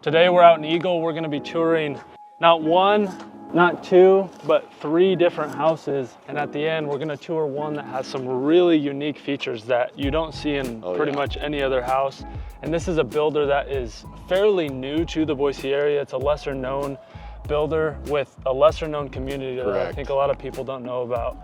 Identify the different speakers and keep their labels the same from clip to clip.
Speaker 1: Today we're out in Eagle. We're gonna be touring not one, not two, but 3 different houses. And at the end, we're gonna tour one that has some really unique features that you don't see in pretty much any other house. And this is a builder that is fairly new to the Boise area. It's a lesser known builder with a lesser known community that I think a lot of people don't know about.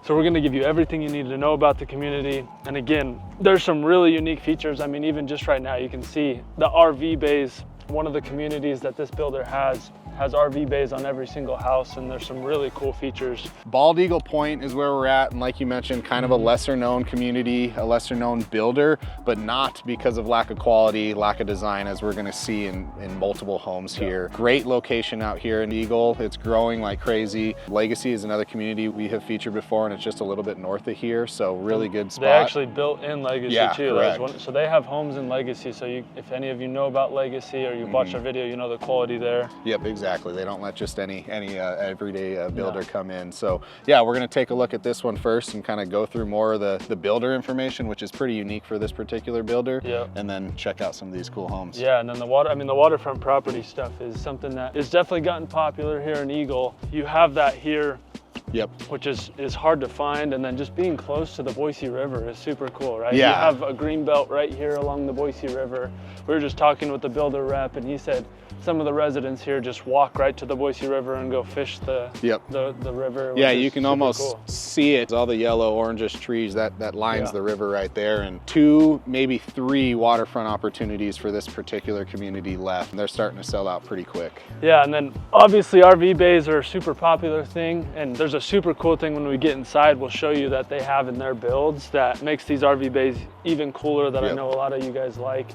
Speaker 1: So we're gonna give you everything you need to know about the community. And again, there's some really unique features. I mean, even just right now, you can see the RV bays. One of the communities that this builder has RV bays on every single house, and there's some really cool features.
Speaker 2: Bald Eagle Pointe is where we're at, and like you mentioned, kind of a lesser known community, a lesser known builder, but not because of lack of quality, lack of design, as we're gonna see in multiple homes here. Great location out here in Eagle. It's growing like crazy. Legacy is another community we have featured before, and it's just a little bit north of here, so really good spot.
Speaker 1: They actually built in Legacy too.
Speaker 2: Correct.
Speaker 1: So they have homes in Legacy, so if any of you know about Legacy or you've watched our video, you know the quality there.
Speaker 2: Yep, exactly. They don't let just any everyday builder come in. So yeah, we're gonna take a look at this one first and kind of go through more of the builder information, which is pretty unique for this particular builder. Yeah. And then check out some of these cool homes.
Speaker 1: Yeah, and then the waterfront property stuff is something that is definitely gotten popular here in Eagle. You have that here.
Speaker 2: Yep.
Speaker 1: Which is hard to find, and then just being close to the Boise River is super cool, right?
Speaker 2: Yeah.
Speaker 1: You have a green belt right here along the Boise River. We were just talking with the builder rep, and he said some of the residents here just walk right to the Boise River and go fish the river.
Speaker 2: Yeah, you can almost see it. All the yellow orangish trees that lines the river right there, and 2, maybe 3 waterfront opportunities for this particular community left. And they're starting to sell out pretty quick.
Speaker 1: Yeah, and then obviously RV bays are a super popular thing, and there's a super cool thing when we get inside. We'll show you that they have in their builds that makes these RV bays even cooler, that I know a lot of you guys like.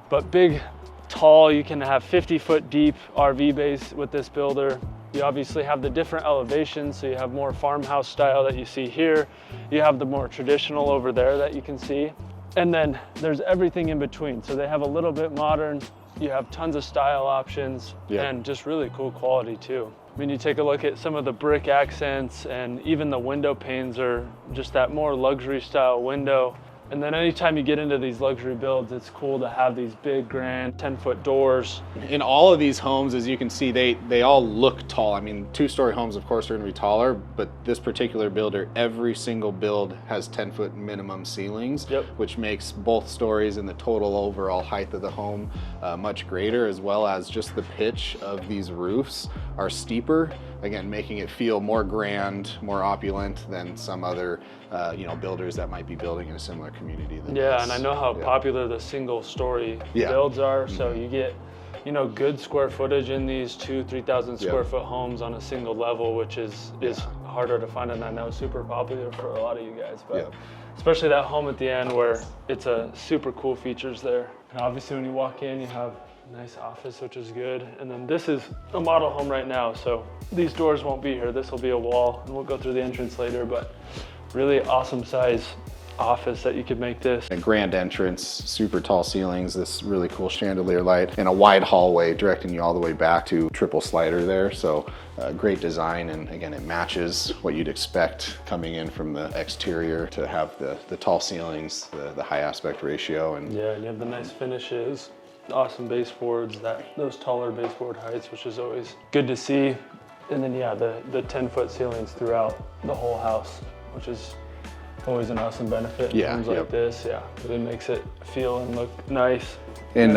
Speaker 1: But big, tall, you can have 50-foot deep RV bays with this builder. You obviously have the different elevations, so you have more farmhouse style that you see here. You have the more traditional over there that you can see. And then there's everything in between. So they have a little bit modern, you have tons of style options, and just really cool quality too. I mean, you take a look at some of the brick accents, and even the window panes are just that more luxury style window. And then anytime you get into these luxury builds, it's cool to have these big, grand 10-foot doors.
Speaker 2: In all of these homes, as you can see, they all look tall. I mean, 2-story homes, of course, are gonna be taller, but this particular builder, every single build has 10-foot minimum ceilings, which makes both stories and the total overall height of the home much greater, as well as just the pitch of these roofs are steeper, again, making it feel more grand, more opulent than some other builders that might be building in a similar community than this.
Speaker 1: And I know how popular the single-story builds are, so you get good square footage in these 2,000-3,000 square foot homes on a single level, which is harder to find, and I know super popular for a lot of you guys, but especially that home at the end where it's a super cool features there. And obviously when you walk in, you have a nice office, which is good. And then this is a model home right now, so these doors won't be here. This will be a wall, and we'll go through the entrance later, but really awesome size office that you could make this.
Speaker 2: A grand entrance, super tall ceilings, this really cool chandelier light, and a wide hallway directing you all the way back to triple slider there. So great design, and again, it matches what you'd expect coming in from the exterior to have the tall ceilings, the high aspect ratio. And
Speaker 1: you have the nice finishes, awesome baseboards, those taller baseboard heights, which is always good to see. And then the 10-foot ceilings throughout the whole house, which is always an awesome benefit in homes like this. Really makes it feel and look nice.
Speaker 2: And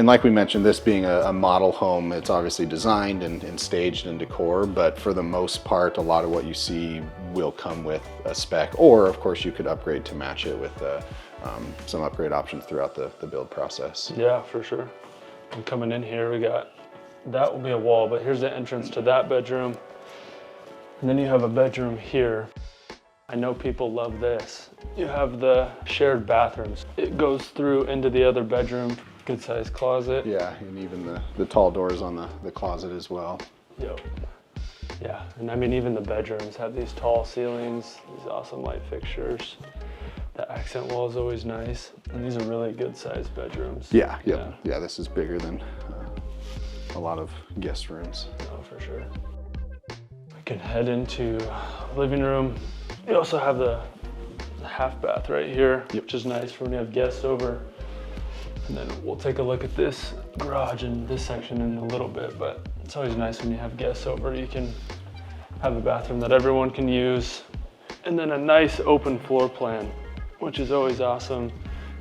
Speaker 2: like we mentioned, this being a model home, it's obviously designed and staged in decor, but for the most part, a lot of what you see will come with a spec, or of course you could upgrade to match it with some upgrade options throughout the build process.
Speaker 1: Yeah, for sure. And coming in here, that will be a wall, but here's the entrance to that bedroom. And then you have a bedroom here. I know people love this. You have the shared bathrooms. It goes through into the other bedroom, good sized closet.
Speaker 2: Yeah, and even the tall doors on the closet as well.
Speaker 1: Yeah, and I mean, even the bedrooms have these tall ceilings, these awesome light fixtures. The accent wall is always nice. And these are really good sized bedrooms.
Speaker 2: Yeah, this is bigger than a lot of guest rooms.
Speaker 1: Oh, for sure. We can head into living room. You also have the half bath right here, which is nice for when you have guests over. And then we'll take a look at this garage and this section in a little bit, but it's always nice when you have guests over, you can have a bathroom that everyone can use. And then a nice open floor plan, which is always awesome.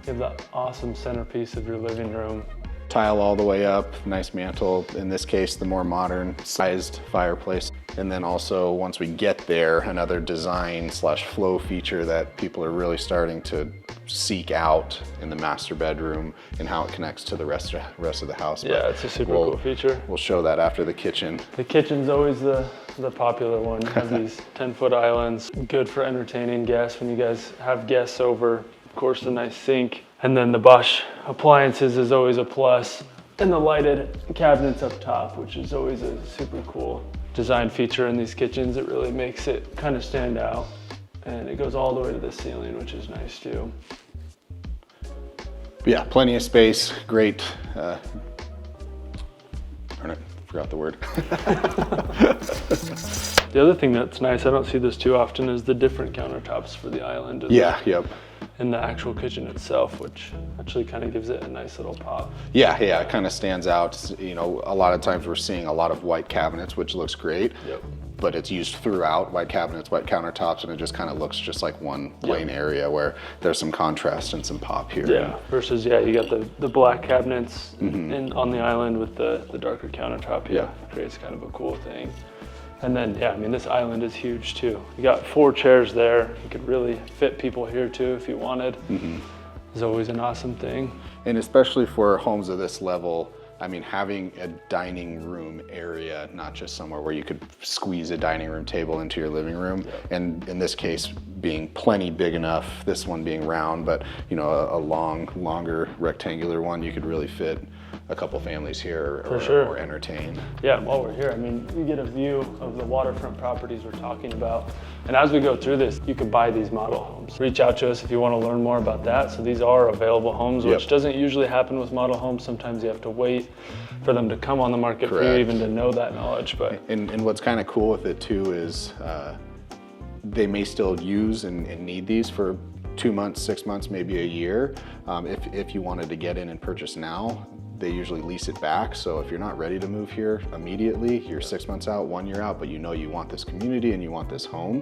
Speaker 1: You have the awesome centerpiece of your living room.
Speaker 2: Tile all the way up, nice mantle. In this case, the more modern sized fireplace. And then also, once we get there, another design / flow feature that people are really starting to seek out in the master bedroom and how it connects to the rest of the house.
Speaker 1: Yeah, it's a super cool feature.
Speaker 2: We'll show that after the kitchen.
Speaker 1: The kitchen's always the popular one. You have these 10-foot islands, good for entertaining guests when you guys have guests over. Of course, the nice sink. And then the Bosch appliances is always a plus. And the lighted cabinets up top, which is always a super cool design feature in these kitchens. It really makes it kind of stand out. And it goes all the way to the ceiling, which is nice too.
Speaker 2: Yeah, plenty of space, great. Darn it, forgot the word.
Speaker 1: The other thing that's nice, I don't see this too often, is the different countertops for the island.
Speaker 2: Yeah, yep.
Speaker 1: In the actual kitchen itself, which actually kind of gives it a nice little pop.
Speaker 2: Yeah, it kind of stands out. You know, a lot of times we're seeing a lot of white cabinets, which looks great.
Speaker 1: Yep.
Speaker 2: But it's used throughout, white cabinets, white countertops, and it just kind of looks just like one plain area where there's some contrast and some pop here.
Speaker 1: Yeah, versus, you got the black cabinets on the island with the darker countertop. Yeah, creates kind of a cool thing. And then, I mean, this island is huge too. You got 4 chairs there. You could really fit people here too if you wanted. It's always an awesome thing.
Speaker 2: And especially for homes of this level, I mean, having a dining room area, not just somewhere where you could squeeze a dining room table into your living room. And in this case, being plenty big enough, this one being round, but you know, a longer rectangular one, you could really fit a couple families here or entertain.
Speaker 1: Yeah, while we're here, I mean, we get a view of the waterfront properties we're talking about. And as we go through this, you can buy these model homes. Reach out to us if you want to learn more about that. So these are available homes, which doesn't usually happen with model homes. Sometimes you have to wait for them to come on the market for you even to know that knowledge. But
Speaker 2: and what's kind of cool with it too is they may still use and need these for 2 months, 6 months, maybe a year. If you wanted to get in and purchase now, they usually lease it back. So if you're not ready to move here immediately, you're 6 months out, 1 year out, but you know you want this community and you want this home,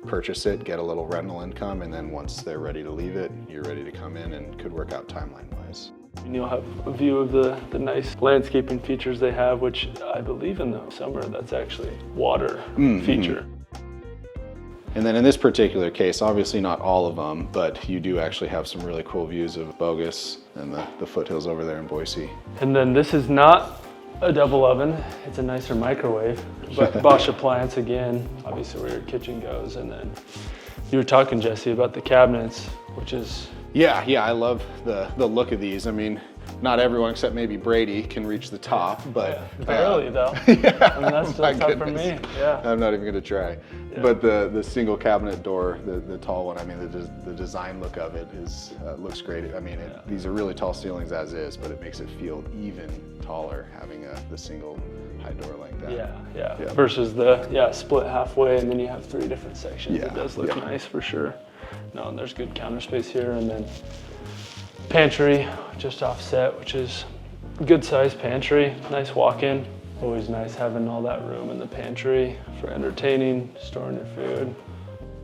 Speaker 2: purchase it, get a little rental income, and then once they're ready to leave it, you're ready to come in, and could work out timeline-wise.
Speaker 1: And you'll have a view of the nice landscaping features they have, which I believe in the summer, that's actually water feature.
Speaker 2: And then in this particular case, obviously not all of them, but you do actually have some really cool views of Bogus and the foothills over there in Boise.
Speaker 1: And then this is not a double oven, it's a nicer microwave, but Bosch appliance again, obviously where your kitchen goes. And then you were talking, Jesse, about the cabinets, which is...
Speaker 2: Yeah, I love the look of these. I mean, not everyone except maybe Brady can reach the top, but...
Speaker 1: Barely though. I mean, that's tough for me. Yeah.
Speaker 2: I'm not even gonna try. Yeah. But the single cabinet door, the tall one, I mean, the design look of it is looks great. I mean, these are really tall ceilings as is, but it makes it feel even taller having the single high door like that.
Speaker 1: Yeah. Versus the split halfway, and then you have 3 different sections. It does look nice for sure. No, and there's good counter space here, and then pantry just offset, which is good sized pantry, nice walk-in. Always nice having all that room in the pantry for entertaining, storing your food.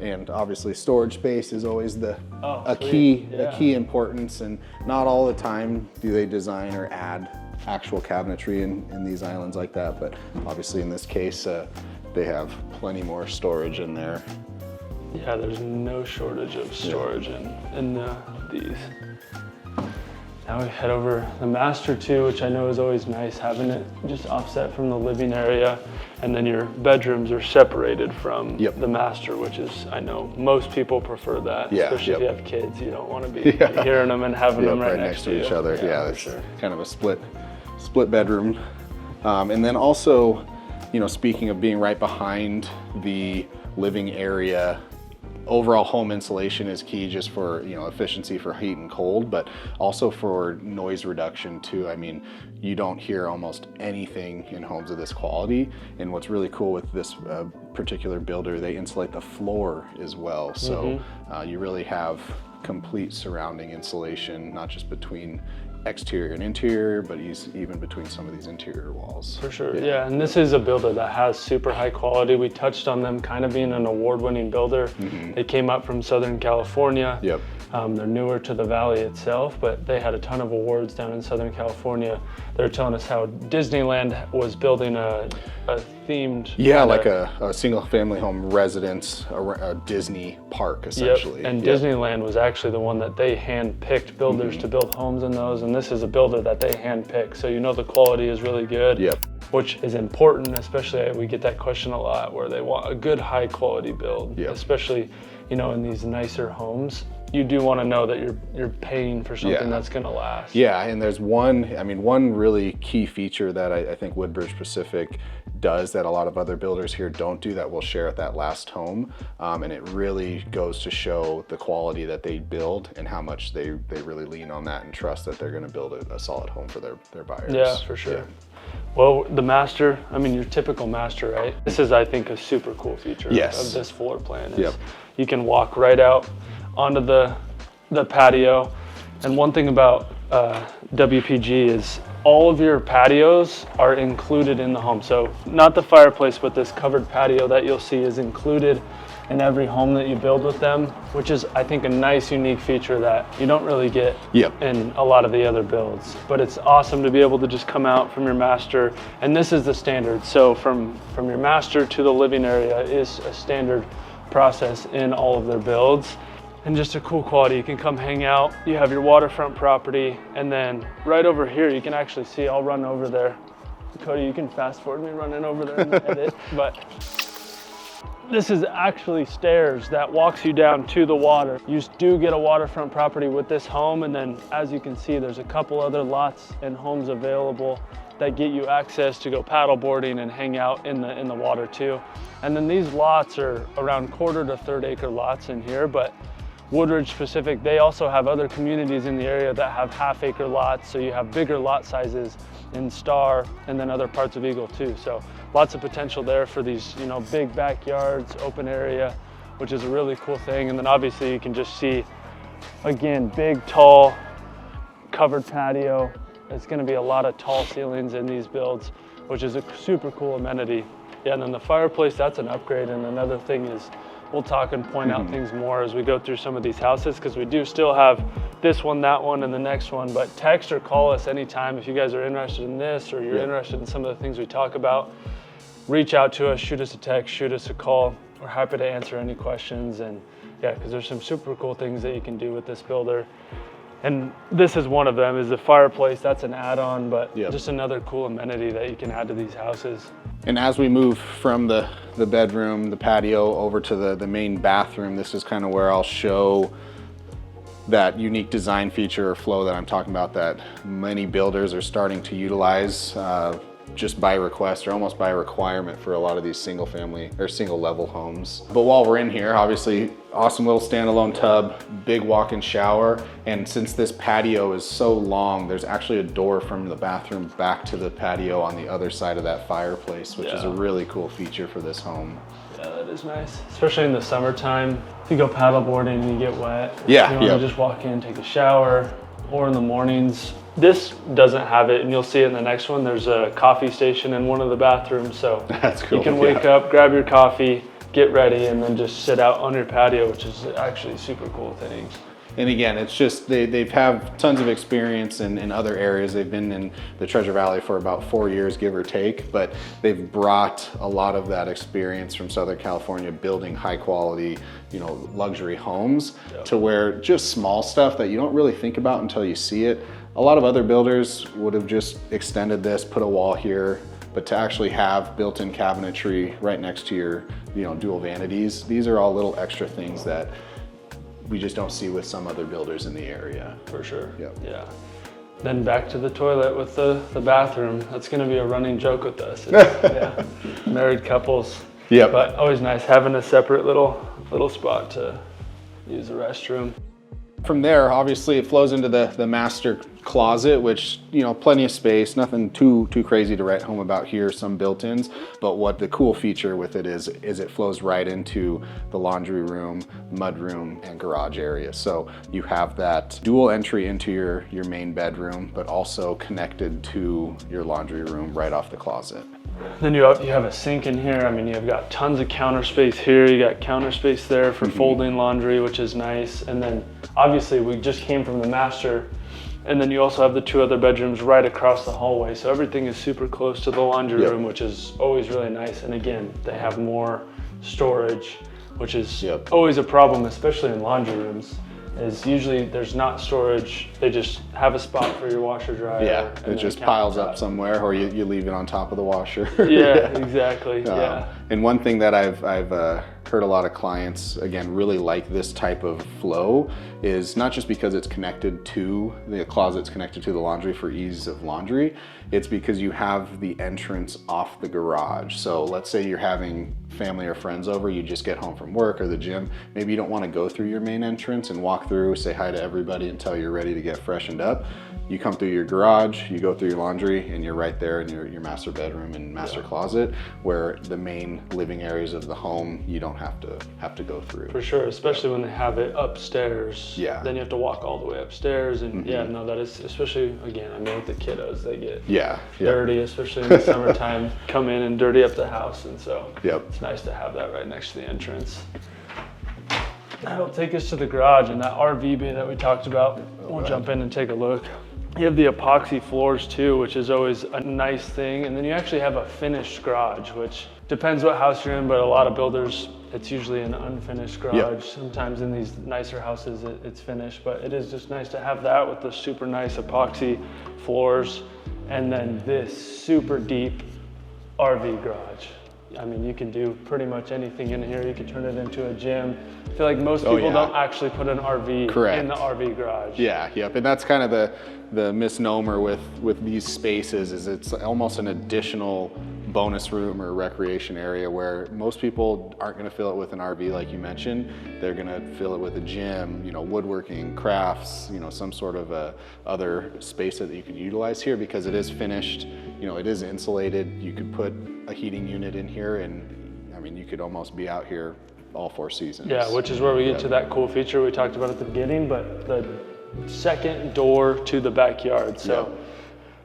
Speaker 2: And obviously storage space is always a key importance, and not all the time do they design or add actual cabinetry in these islands like that, but obviously in this case they have plenty more storage in there.
Speaker 1: Yeah, there's no shortage of storage in these. Now we head over the master too, which I know is always nice, having it just offset from the living area. And then your bedrooms are separated from the master, which is, I know most people prefer that, especially if you have kids. You don't want to be hearing them and having them right next to
Speaker 2: each other. Yeah, it's kind of a split bedroom. And then also, you know, speaking of being right behind the living area overall home insulation is key just for, you know, efficiency for heat and cold, but also for noise reduction too. I mean, you don't hear almost anything in homes of this quality. And what's really cool with this particular builder, they insulate the floor as well. So you really have complete surrounding insulation, not just between exterior and interior, but even between some of these interior walls.
Speaker 1: For sure, yeah. And this is a builder that has super high quality. We touched on them kind of being an award-winning builder. They came up from Southern California. They're newer to the valley itself, but they had a ton of awards down in Southern California. They're telling us how Disneyland was building a themed...
Speaker 2: Yeah, like a single family home residence, a Disney park essentially.
Speaker 1: And Disneyland was actually the one that they hand-picked builders to build homes in those, and this is a builder that they hand-picked. So you know the quality is really good. Which is important, especially we get that question a lot where they want a good high quality build, especially, you know, in these nicer homes. You do want to know that you're paying for something that's going to last.
Speaker 2: Yeah, and there's one really key feature that I think Woodbridge Pacific does that a lot of other builders here don't do that we'll share at that last home. And it really goes to show the quality that they build and how much they really lean on that and trust that they're going to build a solid home for their buyers.
Speaker 1: Yeah, for sure. Well, the master, I mean, your typical master, right? This is, I think, a super cool feature of this floor plan. You can walk right out onto the patio. And one thing about WPG is all of your patios are included in the home. So not the fireplace, but this covered patio that you'll see is included in every home that you build with them, which is, I think, a nice, unique feature that you don't really get in a lot of the other builds. But it's awesome to be able to just come out from your master, and this is the standard. So from your master to the living area is a standard process in all of their builds. And just a cool quality. You can come hang out. You have your waterfront property, and then right over here, you can actually see, I'll run over there. Cody, you can fast forward me running over there in the edit, but this is actually stairs that walks you down to the water. You do get a waterfront property with this home, and then as you can see, there's a couple other lots and homes available that get you access to go paddle boarding and hang out in the water too. And then these lots are around 1/4 to 1/3 acre lots in here, but Woodbridge Pacific, they also have other communities in the area that have 1/2 acre lots, so you have bigger lot sizes in Star and then other parts of Eagle too. So lots of potential there for these, you know, big backyards, open area, which is a really cool thing. And then obviously you can just see, again, big, tall, covered patio. It's gonna be a lot of tall ceilings in these builds, which is a super cool amenity. Yeah, and then the fireplace, that's an upgrade. And another thing is, we'll talk and point out things more as we go through some of these houses, because we do still have this one, that one, and the next one. But text or call us anytime if you guys are interested in this or you're interested in some of the things we talk about. Reach out to us, shoot us a text, shoot us a call. We're happy to answer any questions. And yeah, because there's some super cool things that you can do with this builder. And this is one of them, is the fireplace. That's an add-on, but just another cool amenity that you can add to these houses.
Speaker 2: And as we move from the bedroom, the patio, over to the main bathroom, this is kind of where I'll show that unique design feature or flow that I'm talking about that many builders are starting to utilize just by request or almost by requirement for a lot of these single family or single level homes. But while we're in here, obviously awesome little standalone tub, big walk-in shower. And since this patio is so long, there's actually a door from the bathroom back to the patio on the other side of that fireplace, which is a really cool feature for this home.
Speaker 1: Yeah, that is nice, especially in the summertime. If you go paddleboarding and you get wet,
Speaker 2: you
Speaker 1: want to just walk in, take a shower, or in the mornings. This doesn't have it, and you'll see it in the next one. There's a coffee station in one of the bathrooms, so
Speaker 2: that's cool.
Speaker 1: You can wake up, grab your coffee, get ready, and then just sit out on your patio, which is actually a super cool thing.
Speaker 2: And again, it's just, they've have tons of experience in other areas. They've been in the Treasure Valley for about 4 years, give or take, but they've brought a lot of that experience from Southern California, building high quality, you know, luxury homes to where just small stuff that you don't really think about until you see it. A lot of other builders would have just extended this, put a wall here, but to actually have built-in cabinetry right next to your, you know, dual vanities, these are all little extra things that we just don't see with some other builders in the area.
Speaker 1: For sure. Yeah. Then back to the toilet with the bathroom. That's going to be a running joke with us. Married couples. But always nice having a separate little little spot to use the restroom.
Speaker 2: From there, obviously, it flows into the master closet, which, you know, plenty of space, nothing too crazy to write home about here, some built-ins. But what the cool feature with it is it flows right into the laundry room, mud room, and garage area. So you have that dual entry into your main bedroom, but also connected to your laundry room right off the closet.
Speaker 1: Then you have a sink in here. I mean, you've got tons of counter space here. You got counter space there for folding laundry, which is nice. And then obviously we just came from the master, and then you also have the 2 other bedrooms right across the hallway. So everything is super close to the laundry room, which is always really nice. And again, they have more storage, which is always a problem, especially in laundry rooms. Is usually there's not storage. They just have a spot for your washer dryer.
Speaker 2: Yeah, it just piles up somewhere, or you leave it on top of the washer.
Speaker 1: Yeah, exactly.
Speaker 2: And one thing that I've heard a lot of clients, again, really like this type of flow is not just because it's connected to the closet's connected to the laundry for ease of laundry. It's because you have the entrance off the garage. So let's say you're having family or friends over, you just get home from work or the gym. Maybe you don't want to go through your main entrance and walk through, say hi to everybody until you're ready to get freshened up. You come through your garage, you go through your laundry, and you're right there in your master bedroom and master closet, where the main living areas of the home you don't have to go through.
Speaker 1: For sure, especially when they have it upstairs.
Speaker 2: Yeah.
Speaker 1: Then you have to walk all the way upstairs, and no, that is, especially again, I mean, with the kiddos, they get dirty, especially in the summertime. Come in and dirty up the house, and so it's nice to have that right next to the entrance. That'll take us to the garage and that RV bay that we talked about. We'll jump in and take a look. You have the epoxy floors too, which is always a nice thing. And then you actually have a finished garage, which depends what house you're in, but a lot of builders, it's usually an unfinished garage. Sometimes in these nicer houses, it's finished, but it is just nice to have that with the super nice epoxy floors. And then this super deep RV garage. I mean, you can do pretty much anything in here. You can turn it into a gym. I feel like most people don't actually put an RV in the RV garage.
Speaker 2: And that's kind of the misnomer with these spaces is it's almost an additional bonus room or recreation area where most people aren't going to fill it with an RV like you mentioned. They're going to fill it with a gym, you know, woodworking, crafts, you know, some sort of other space that you could utilize here because it is finished, you know, it is insulated. You could put a heating unit in here and I mean, you could almost be out here all 4 seasons.
Speaker 1: Yeah, which is where we get to that cool feature we talked about at the beginning, but the second door to the backyard. So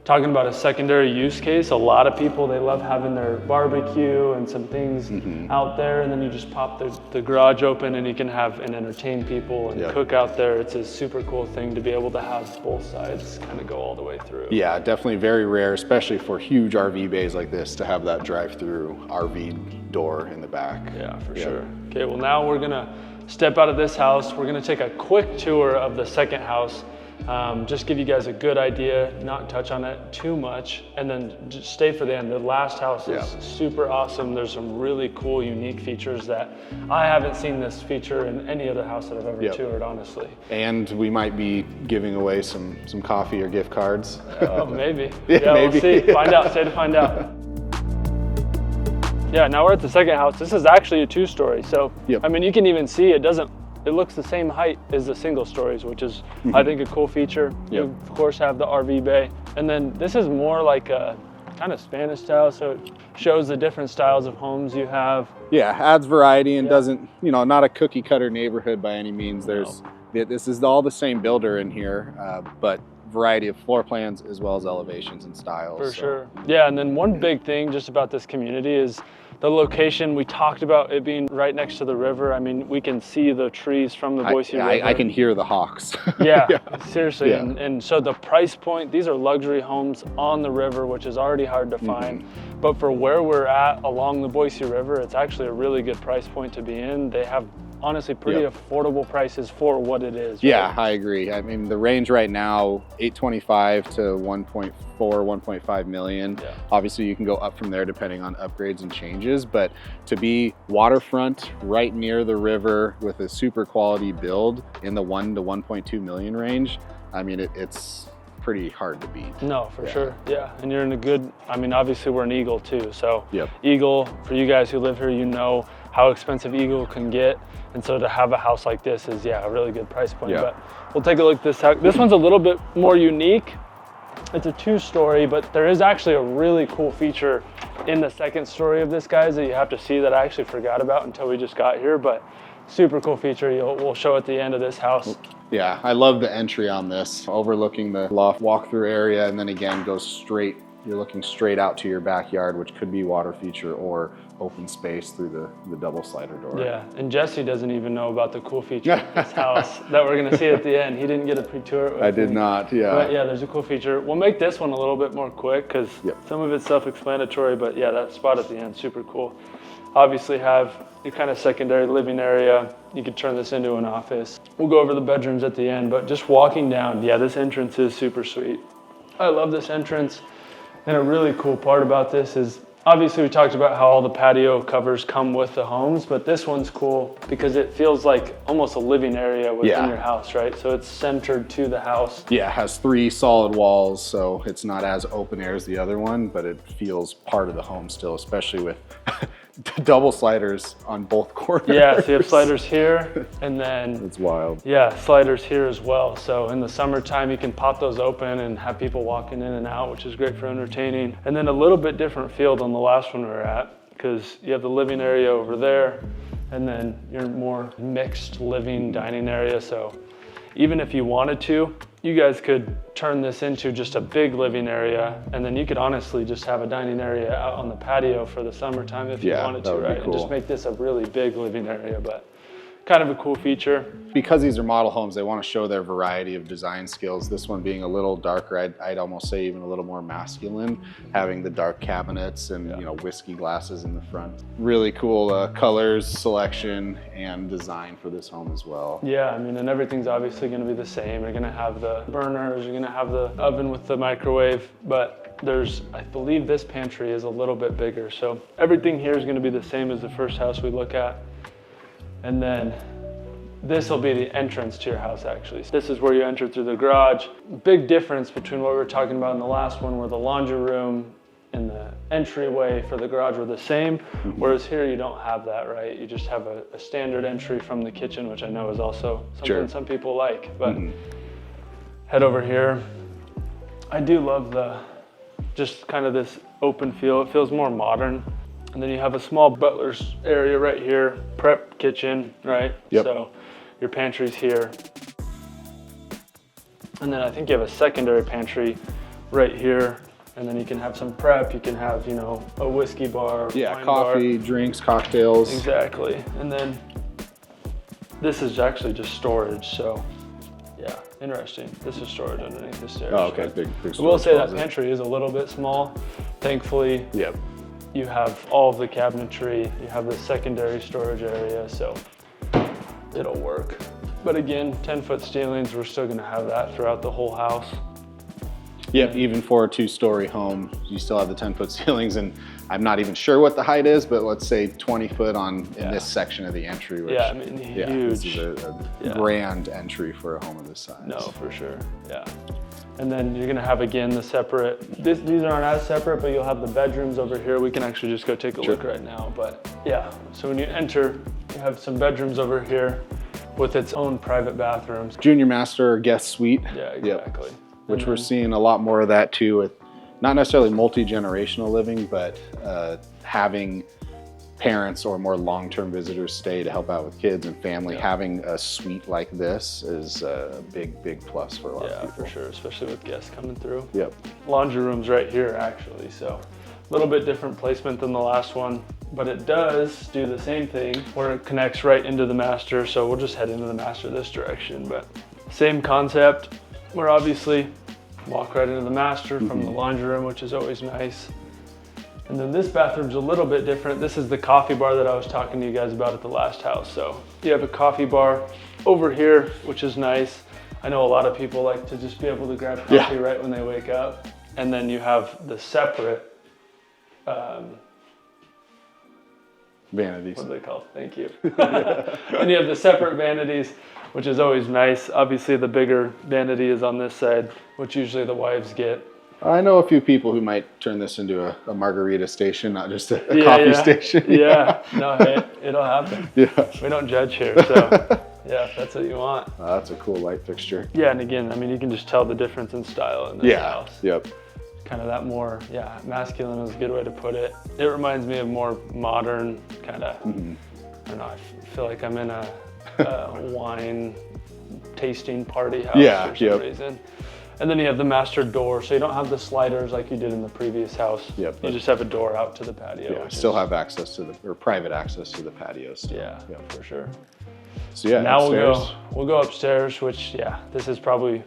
Speaker 1: talking about a secondary use case, a lot of people, they love having their barbecue and some things out there, and then you just pop the garage open and you can have and entertain people and cook out there. It's a super cool thing to be able to have both sides kind of go all the way through. Yeah,
Speaker 2: definitely very rare, especially for huge RV bays like this, to have that drive-through RV door in the back.
Speaker 1: Yeah, for sure. Okay, well now we're gonna step out of this house. We're gonna take a quick tour of the second house. Just give you guys a good idea, not touch on it too much, and then just stay for the end. The last house is super awesome. There's some really cool, unique features that I haven't seen this feature in any other house that I've ever toured, honestly.
Speaker 2: And we might be giving away some coffee or gift cards.
Speaker 1: Oh, maybe. Maybe. We'll see. Find out. Stay to find out. Yeah, now we're at the second house. This is actually a 2-story. So, I mean, you can even see it looks the same height as the single stories, which is, I think, a cool feature. You, of course, have the RV bay. And then this is more like a kind of Spanish style, so it shows the different styles of homes you have. Yeah,
Speaker 2: adds variety and doesn't, you know, not a cookie cutter neighborhood by any means. This is all the same builder in here, but variety of floor plans as well as elevations and styles.
Speaker 1: For sure. Yeah, and then one big thing just about this community is the location. We talked about it being right next to the river. I mean, we can see the trees from the Boise River.
Speaker 2: I can hear the hawks.
Speaker 1: Seriously. And so the price point, these are luxury homes on the river, which is already hard to find. But for where we're at along the Boise River, it's actually a really good price point to be in. They have honestly pretty affordable prices for what it is. Right?
Speaker 2: Yeah, I agree. I mean, the range right now, $825 to 1.4, 1.5 million. Obviously, you can go up from there depending on upgrades and changes, but to be waterfront right near the river with a super quality build in the 1 to 1.2 million range, I mean, it's pretty hard to beat.
Speaker 1: No, for sure. Yeah, and you're in a good, I mean, obviously we're in Eagle too. So Eagle, for you guys who live here, you know, how expensive Eagle can get. And so to have a house like this is, a really good price point.
Speaker 2: Yeah.
Speaker 1: But we'll take a look at this house. This one's a little bit more unique. It's a 2-story, but there is actually a really cool feature in the 2nd story of this, guys, that you have to see that I actually forgot about until we just got here. But super cool feature we'll show at the end of this house.
Speaker 2: Yeah, I love the entry on this, overlooking the loft walkthrough area, and then again goes straight. You're looking straight out to your backyard, which could be water feature or open space through the double slider door.
Speaker 1: Yeah, and Jesse doesn't even know about the cool feature of this house that we're gonna see at the end. He didn't get a pre-tour with
Speaker 2: I did
Speaker 1: me.
Speaker 2: not, yeah.
Speaker 1: But yeah, there's a cool feature. We'll make this one a little bit more quick because some of it's self-explanatory, but yeah, that spot at the end, super cool. Obviously have your kind of secondary living area. You could turn this into an office. We'll go over the bedrooms at the end, but just walking down, this entrance is super sweet. I love this entrance. And a really cool part about this is, obviously we talked about how all the patio covers come with the homes, but this one's cool because it feels like almost a living area within your house, right? So it's centered to the house.
Speaker 2: Yeah, it has 3 solid walls, so it's not as open air as the other one, but it feels part of the home still, especially with double sliders on both corners.
Speaker 1: Yeah, so you have sliders here, and then
Speaker 2: it's wild.
Speaker 1: Yeah, sliders here as well. So in the summertime, you can pop those open and have people walking in and out, which is great for entertaining. And then a little bit different feel than the last one we were at, because you have the living area over there, and then your more mixed living dining area. So even if you wanted to, you guys could turn this into just a big living area, and then you could honestly just have a dining area out on the patio for the summertime if you wanted to, right? Cool. And just make this a really big living area, but kind of a cool feature.
Speaker 2: Because these are model homes, they want to show their variety of design skills. This one being a little darker, I'd almost say even a little more masculine, having the dark cabinets and whiskey glasses in the front. Really cool colors, selection, and design for this home as well.
Speaker 1: Yeah, I mean, and everything's obviously going to be the same. You're going to have the burners, you're going to have the oven with the microwave, but I believe this pantry is a little bit bigger. So everything here is going to be the same as the first house we look at. And then this will be the entrance to your house, actually. This is where you enter through the garage. Big difference between what we were talking about in the last one, where the laundry room and the entryway for the garage were the same, whereas here you don't have that, right? You just have a standard entry from the kitchen, which I know is also something some people like. But head over here. I do love just kind of this open feel. It feels more modern. And then you have a small butler's area right here, prep kitchen, right?
Speaker 2: Yep.
Speaker 1: So your pantry's here. And then I think you have a secondary pantry right here. And then you can have some prep, you can have, a whiskey bar.
Speaker 2: Yeah, coffee, drinks, cocktails.
Speaker 1: Exactly. And then this is actually just storage, so yeah, interesting. This is storage underneath the stairs.
Speaker 2: Oh, okay, big storage.
Speaker 1: I will say
Speaker 2: closet.
Speaker 1: that pantry is a little bit small. Thankfully,
Speaker 2: yep.
Speaker 1: You have all of the cabinetry, you have the secondary storage area, so it'll work. But again, 10-foot ceilings, we're still gonna have that throughout the whole house.
Speaker 2: Yep, even for a 2-story home, you still have the 10-foot ceilings, and I'm not even sure what the height is, but let's say 20 foot in this section of the entry, which,
Speaker 1: I mean, huge.
Speaker 2: This is a grand entry for a home of this size.
Speaker 1: No, for sure, yeah. And then you're gonna have, again, the separate, these aren't as separate, but you'll have the bedrooms over here. We can actually just go take a look right now, but yeah. So when you enter, you have some bedrooms over here with its own private bathrooms.
Speaker 2: Junior master or guest suite.
Speaker 1: Yeah, exactly.
Speaker 2: Yep. Which we're seeing a lot more of that too, with not necessarily multi-generational living, but having parents or more long-term visitors stay to help out with kids and family. Having a suite like this is a big plus for a lot of people.
Speaker 1: Yeah, for sure, especially with guests coming through.
Speaker 2: Yep.
Speaker 1: Laundry room's right here, actually, so a little bit different placement than the last one, but it does do the same thing where it connects right into the master, so we'll just head into the master this direction, but same concept. We're obviously walk right into the master from the laundry room, which is always nice. And then this bathroom's a little bit different. This is the coffee bar that I was talking to you guys about at the last house. So you have a coffee bar over here, which is nice. I know a lot of people like to just be able to grab coffee right when they wake up. And then you have the separate,
Speaker 2: vanities.
Speaker 1: What are they called? Thank you. And you have the separate vanities, which is always nice. Obviously the bigger vanity is on this side, which usually the wives get.
Speaker 2: I know a few people who might turn this into a margarita station, not just a coffee station.
Speaker 1: Yeah, no, it'll happen.
Speaker 2: Yeah.
Speaker 1: We don't judge here, so yeah, if that's what you want.
Speaker 2: That's a cool light fixture.
Speaker 1: Yeah, and again, I mean, you can just tell the difference in style in this house.
Speaker 2: Yep.
Speaker 1: Kind of that more, masculine is a good way to put it. It reminds me of more modern kind of, I don't know, I feel like I'm in a wine tasting party house for some reason. And then you have the master door, so you don't have the sliders like you did in the previous house. You just have a door out to the patio.
Speaker 2: Yeah, still have access to or private access to the patios.
Speaker 1: Yeah, for sure.
Speaker 2: So yeah,
Speaker 1: now we'll go upstairs, which this is probably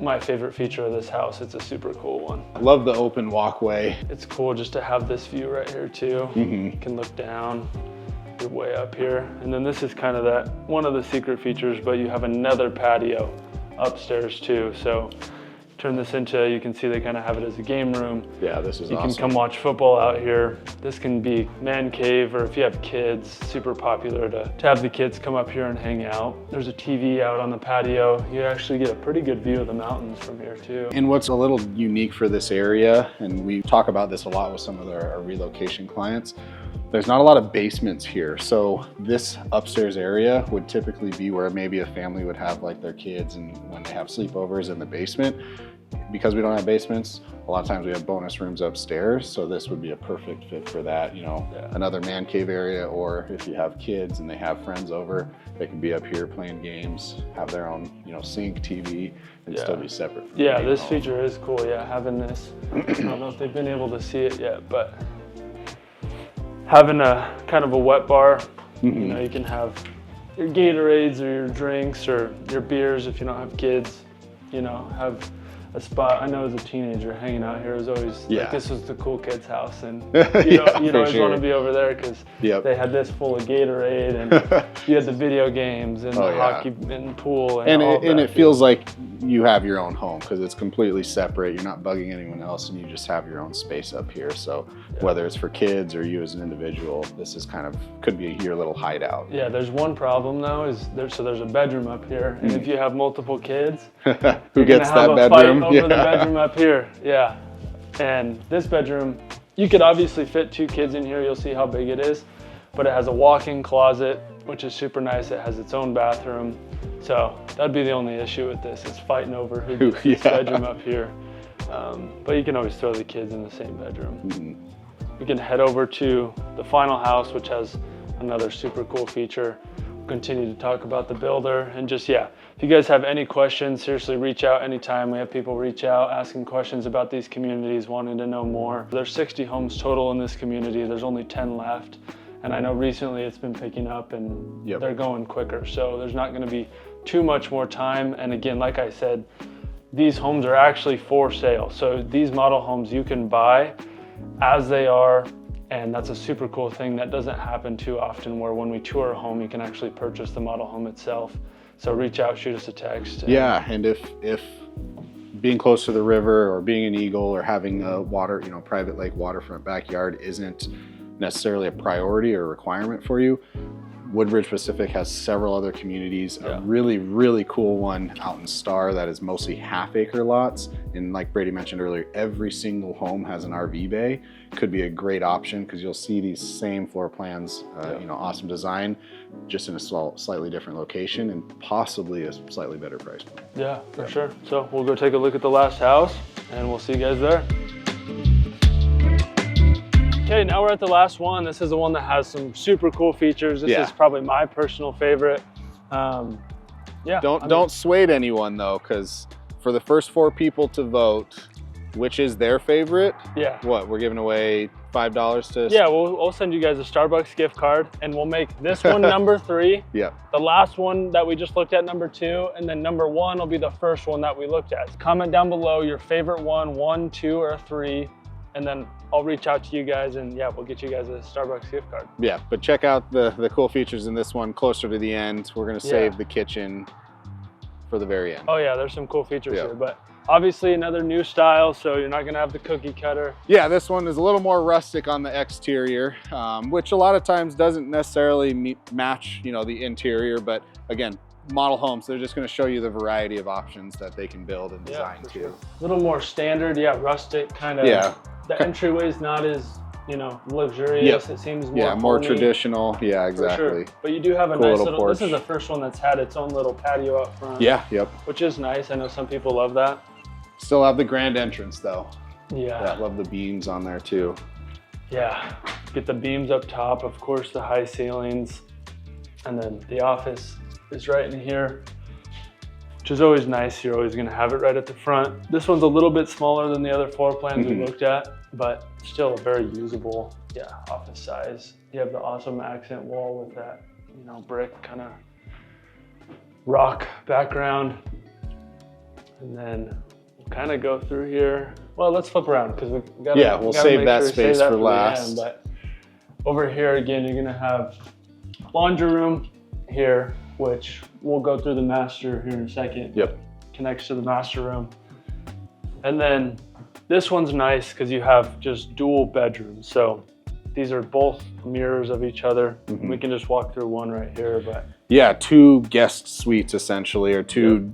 Speaker 1: my favorite feature of this house. It's a super cool one.
Speaker 2: I love the open walkway.
Speaker 1: It's cool just to have this view right here too. You can look down. You're way up here, and then this is kind of one of the secret features, but you have another patio upstairs too. So turn this into, you can see they kind of have it as a game room.
Speaker 2: Yeah, this is
Speaker 1: awesome. You can come watch football out here. This can be man cave, or if you have kids, super popular to have the kids come up here and hang out. There's a TV out on the patio. You actually get a pretty good view of the mountains from here too.
Speaker 2: And what's a little unique for this area, and we talk about this a lot with some of our relocation clients, there's not a lot of basements here. So this upstairs area would typically be where maybe a family would have like their kids, and when they have sleepovers in the basement. Because we don't have basements, a lot of times we have bonus rooms upstairs, so this would be a perfect fit for that, another man cave area, or if you have kids and they have friends over, they can be up here playing games, have their own, sink, TV, and still be separate from
Speaker 1: this home. Feature is cool, having this. I don't know if they've been able to see it yet, but having a kind of a wet bar, you can have your Gatorades or your drinks or your beers if you don't have kids, have a spot. I know as a teenager hanging out here was always like, this was the cool kid's house, and you'd always want to be over there because they had this full of Gatorade, and you had the video games and the hockey and pool and all that.
Speaker 2: And it feels like you have your own home because it's completely separate. You're not bugging anyone else, and you just have your own space up here. So whether it's for kids or you as an individual, this is could be your little hideout. Yeah,
Speaker 1: there's one problem though, there's a bedroom up here, and if you have multiple kids,
Speaker 2: who gets that bedroom?
Speaker 1: Over the bedroom up here, and this bedroom, you could obviously fit 2 kids in here. You'll see how big it is, but it has a walk-in closet, which is super nice. It has its own bathroom, so that'd be the only issue with this, is fighting over who gets this bedroom up here. But you can always throw the kids in the same bedroom. We can head over to the final house, which has another super cool feature. We'll continue to talk about the builder, and just if you guys have any questions, seriously reach out anytime. We have people reach out asking questions about these communities, wanting to know more. There's 60 homes total in this community. There's only 10 left, and I know recently it's been picking up, and they're going quicker, so there's not going to be too much more time. And again, like I said, these homes are actually for sale, so these model homes you can buy as they are. And that's a super cool thing that doesn't happen too often, where when we tour a home, you can actually purchase the model home itself. So reach out, shoot us a text.
Speaker 2: And if being close to the river or being an Eagle or having a private lake waterfront backyard isn't necessarily a priority or requirement for you, Woodbridge Pacific has several other communities. A really, really cool one out in Star that is mostly half-acre lots. And like Brady mentioned earlier, every single home has an RV bay. Could be a great option because you'll see these same floor plans, awesome design, just in a slightly different location and possibly a slightly better price point.
Speaker 1: Yeah, for sure. So we'll go take a look at the last house, and we'll see you guys there. Okay, now we're at the last one. This is the one that has some super cool features. This is probably my personal favorite.
Speaker 2: Don't sway anyone though, because for the first 4 people to vote, which is their favorite? What, we're giving away $5 to?
Speaker 1: Yeah, we'll send you guys a Starbucks gift card, and we'll make this one number 3. The last one that we just looked at number 2, and then number 1 will be the first one that we looked at. Comment down below your favorite one, 2, or 3, and then I'll reach out to you guys, and we'll get you guys a Starbucks gift card.
Speaker 2: But check out the cool features in this one closer to the end. We're gonna save the kitchen for the very end.
Speaker 1: Oh yeah, there's some cool features here, but obviously another new style, so you're not gonna have the cookie cutter.
Speaker 2: This one is a little more rustic on the exterior, which a lot of times doesn't necessarily match, the interior, but again, model homes, they're just going to show you the variety of options that they can build and design too.
Speaker 1: Sure. A little more standard, rustic kind of.
Speaker 2: Yeah.
Speaker 1: The entryway is not as, luxurious. It seems more
Speaker 2: more
Speaker 1: homey.
Speaker 2: Traditional. Yeah, exactly.
Speaker 1: For sure. But you do have a
Speaker 2: cool
Speaker 1: nice
Speaker 2: little porch.
Speaker 1: This is the first one that's had its own little patio out front.
Speaker 2: Yeah, yep.
Speaker 1: Which is nice. I know some people love that.
Speaker 2: Still have the grand entrance though.
Speaker 1: Yeah.
Speaker 2: I love the beams on there too.
Speaker 1: Yeah. Get the beams up top, of course, the high ceilings. And then the office is right in here, which is always nice. You're always going to have it right at the front. This one's a little bit smaller than the other floor plans we looked at, but still a very usable, office size. You have the awesome accent wall with that, brick kind of rock background. And then we'll kind of go through here. Well, let's flip around because we got to
Speaker 2: we'll save that space for last.
Speaker 1: But over here, again, you're going to have laundry room here, which we'll go through the master here in a second.
Speaker 2: Yep.
Speaker 1: Connects to the master room. And then this one's nice because you have just dual bedrooms. So these are both mirrors of each other. We can just walk through one right here, but.
Speaker 2: Yeah, 2 guest suites essentially, or 2,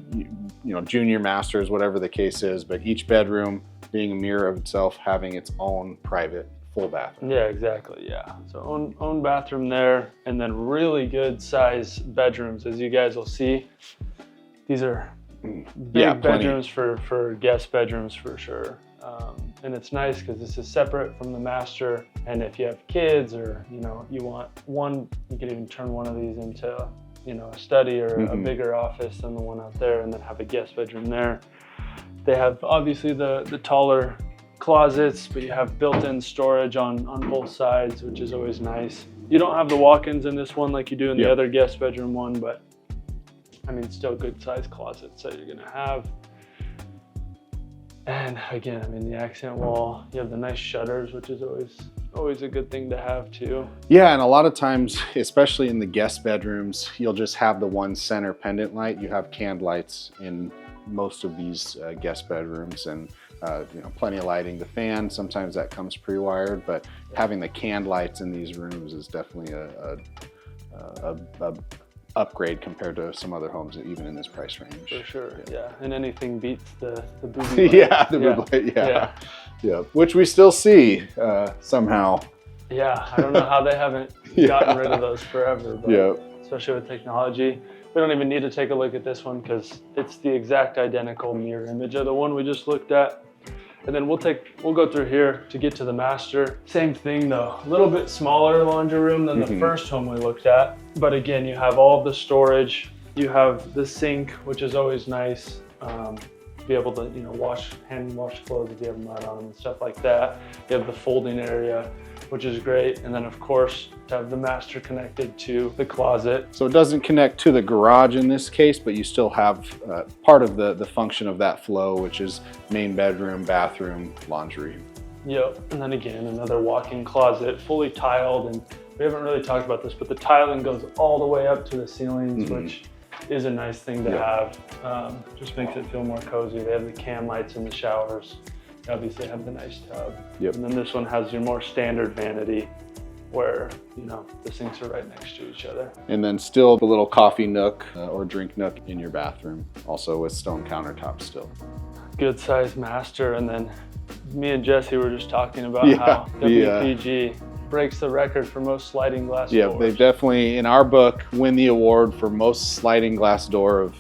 Speaker 2: junior masters, whatever the case is, but each bedroom being a mirror of itself, having its own private full bathroom.
Speaker 1: Yeah, exactly, yeah. So own bathroom there, and then really good size bedrooms, as you guys will see. These are big bedrooms for guest bedrooms for sure. And it's nice because this is separate from the master. And if you have kids or, you want one, you can even turn one of these into, a study or a bigger office than the one out there, and then have a guest bedroom there. They have obviously the taller closets, but you have built-in storage on both sides, which is always nice. You don't have the walk-ins in this one like you do in the other guest bedroom one, but still good sized closets that you're gonna have. And again, the accent wall, you have the nice shutters, which is always a good thing to have too.
Speaker 2: Yeah, and a lot of times, especially in the guest bedrooms, you'll just have the one center pendant light. You have canned lights in most of these guest bedrooms, and plenty of lighting. The fan, sometimes that comes pre-wired, but having the canned lights in these rooms is definitely a upgrade compared to some other homes, even in this price range.
Speaker 1: For sure, yeah. And anything beats the booby light.
Speaker 2: The booby light, yeah. Which we still see somehow.
Speaker 1: Yeah, I don't know how they haven't gotten rid of those forever, but especially with technology. We don't even need to take a look at this one because it's the exact identical mirror image of the one we just looked at. And then we'll go through here to get to the master. Same thing though, a little bit smaller laundry room than the first home we looked at. But again, you have all the storage. You have the sink, which is always nice. Be able to, hand wash clothes if you have them out on them and stuff like that. You have the folding area, which is great. And then of course, to have the master connected to the closet.
Speaker 2: So it doesn't connect to the garage in this case, but you still have part of the function of that flow, which is main bedroom, bathroom, laundry.
Speaker 1: Yep, and then again, another walk-in closet, fully tiled. And we haven't really talked about this, but the tiling goes all the way up to the ceilings, which is a nice thing to have. Just makes it feel more cozy. They have the cam lights in the showers. They obviously have the nice tub.
Speaker 2: Yep.
Speaker 1: And then this one has your more standard vanity where, the sinks are right next to each other.
Speaker 2: And then still the little coffee nook or drink nook in your bathroom, also with stone countertops still.
Speaker 1: Good sized master. And then me and Jesse were just talking about how WPG breaks the record for most sliding glass doors.
Speaker 2: Yeah, they definitely, in our book, win the award for most sliding glass door of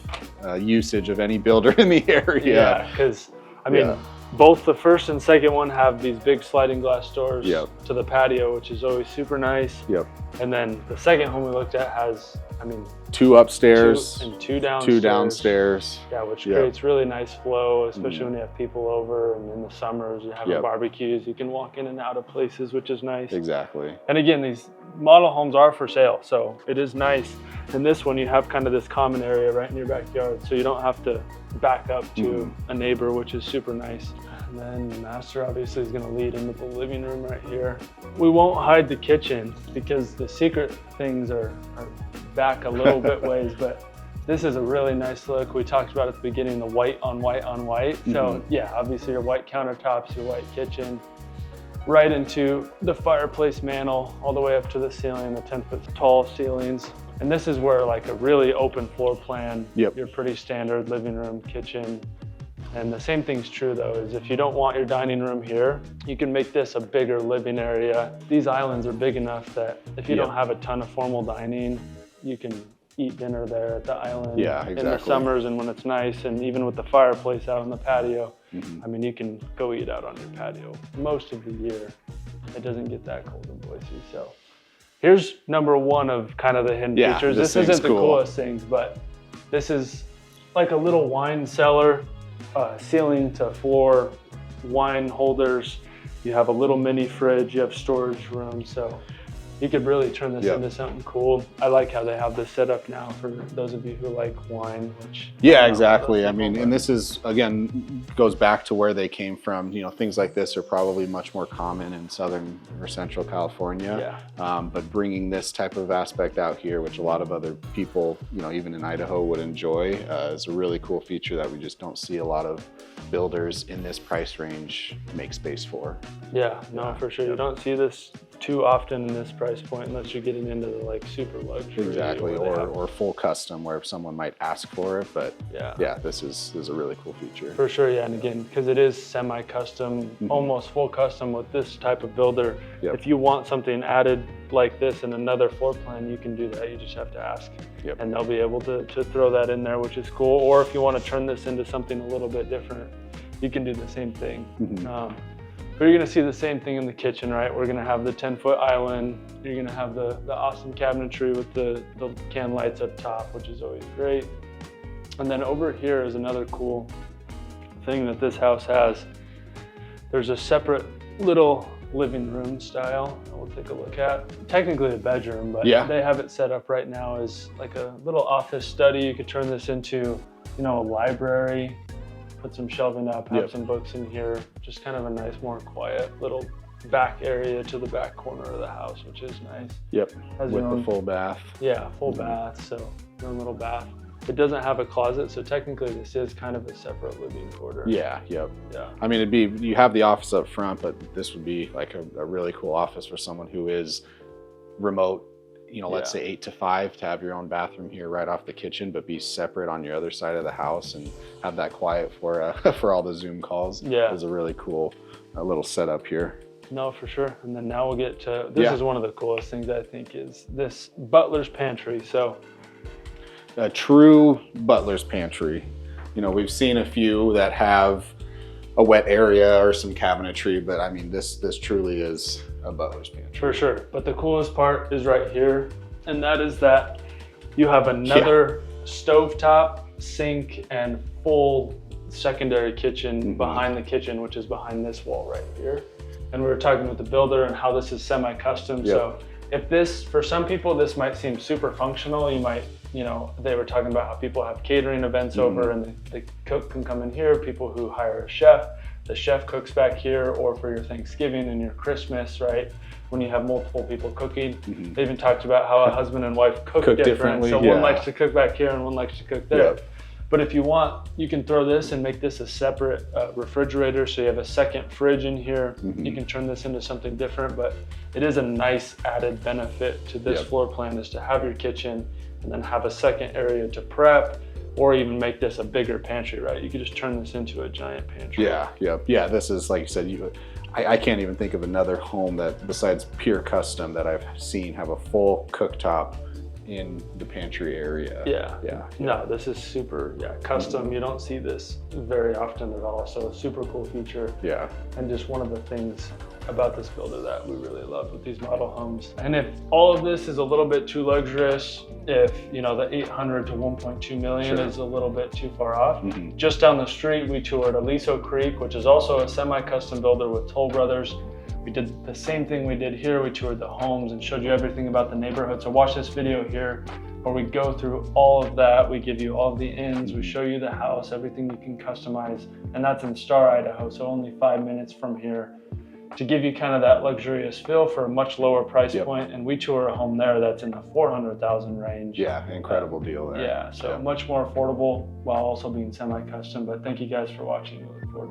Speaker 2: usage of any builder in the area.
Speaker 1: Yeah, because both the first and second one have these big sliding glass doors to the patio, which is always super nice.
Speaker 2: Yep.
Speaker 1: And then the second home we looked at has,
Speaker 2: 2 upstairs
Speaker 1: and 2 downstairs.
Speaker 2: 2 downstairs.
Speaker 1: Yeah, which creates really nice flow, especially when you have people over, and in the summers you have barbecues. You can walk in and out of places, which is nice.
Speaker 2: Exactly.
Speaker 1: And again, these model homes are for sale, so it is nice. And this one, you have kind of this common area right in your backyard, so you don't have to back up to a neighbor, which is super nice. And then the master obviously is going to lead into the living room right here. We won't hide the kitchen because the secret things are back a little bit ways, but this is a really nice look. We talked about at the beginning, the white on white on white. So yeah, obviously your white countertops, your white kitchen, right into the fireplace mantle, all the way up to the ceiling, the 10-foot tall ceilings. And this is where like a really open floor plan,
Speaker 2: Yep.
Speaker 1: your pretty standard living room, kitchen. And the same thing's true though, is if you don't want your dining room here, you can make this a bigger living area. These islands are big enough that if you don't have a ton of formal dining, you can eat dinner there at the island.
Speaker 2: Yeah, exactly.
Speaker 1: In the summers and when it's nice, and even with the fireplace out on the patio. I mean, you can go eat out on your patio most of the year. It doesn't get that cold in Boise. So here's number one of kind of the hidden features. This isn't the coolest things, but this is like a little wine cellar, ceiling to floor wine holders. You have a little mini fridge, you have storage room. So you could really turn this into something cool. I like how they have this set up now for those of you who like wine, which
Speaker 2: exactly. I mean, and this is, again, goes back to where they came from. You know, things like this are probably much more common in Southern or Central California. But bringing this type of aspect out here, which a lot of other people, you know, even in Idaho would enjoy, is a really cool feature that we just don't see a lot of builders in this price range make space for.
Speaker 1: For sure. You don't see this too often in this price point unless you're getting into the like super luxury.
Speaker 2: Exactly, or full custom where someone might ask for it, but this is a really cool feature.
Speaker 1: For sure, and again, because it is semi-custom, almost full custom with this type of builder. If you want something added like this in another floor plan, you can do that. You just have to ask, and they'll be able to throw that in there, which is cool. Or if you want to turn this into something a little bit different, you can do the same thing. But you're gonna see the same thing in the kitchen, right? We're gonna have the 10-foot island. You're gonna have the awesome cabinetry with the can lights up top, which is always great. And then over here is another cool thing that this house has. There's a separate little living room style we'll take a look at. Technically a bedroom, but they have it set up right now as like a little office study. You could turn this into, you know, a library. Put some shelving up, have some books in here. Just kind of a nice, more quiet little back area to the back corner of the house, which is nice.
Speaker 2: With the full bath.
Speaker 1: Full bath, so your own little bath. It doesn't have a closet, so technically this is kind of a separate living quarter. I mean, you have the office up front, but this would be like a really cool office for someone who is remote. You know, let's say 8 to 5, to have your own bathroom here right off the kitchen, but be separate on your other side of the house and have that quiet for for all the Zoom calls. Is a really cool little setup here. No, for sure. And then now we'll get to, this is one of the coolest things I think, is this butler's pantry. So
Speaker 2: a true butler's pantry. You know, we've seen a few that have a wet area or some cabinetry, but I mean, this truly is a butler's pantry.
Speaker 1: For sure. But the coolest part is right here, and that is that you have another stovetop, sink, and full secondary kitchen behind the kitchen, which is behind this wall right here. And we were talking with the builder and how this is semi-custom. So if this, for some people, this might seem super functional. You might, you know, they were talking about how people have catering events over and the cook can come in here, people who hire a chef, the chef cooks back here, or for your Thanksgiving and your Christmas, right? When you have multiple people cooking. They even talked about how a husband and wife cook differently. So one likes to cook back here and one likes to cook there. But if you want, you can throw this and make this a separate refrigerator. So you have a second fridge in here. You can turn this into something different, but it is a nice added benefit to this floor plan, is to have your kitchen and then have a second area to prep, or even make this a bigger pantry, right? You could just turn this into a giant pantry.
Speaker 2: Yeah, this is, like you said, I can't even think of another home that, besides pure custom, that I've seen have a full cooktop in the pantry area.
Speaker 1: No, this is super custom. You don't see this very often at all, so super cool feature. And just one of the things about this builder that we really love with these model homes. And if all of this is a little bit too luxurious, if you know the 800 to 1.2 million is a little bit too far off, just down the street we toured Aliso Creek, which is also a semi-custom builder with Toll Brothers. We did the same thing we did here. We toured the homes and showed you everything about the neighborhood. So watch this video here where we go through all of that. We give you all of the ins, we show you the house, everything you can customize. And that's in Star, Idaho, so only 5 minutes from here, to give you kind of that luxurious feel for a much lower price point. And we tour a home there that's in the 400,000 range.
Speaker 2: Incredible deal there.
Speaker 1: So much more affordable while also being semi-custom. But thank you guys for watching. We look forward to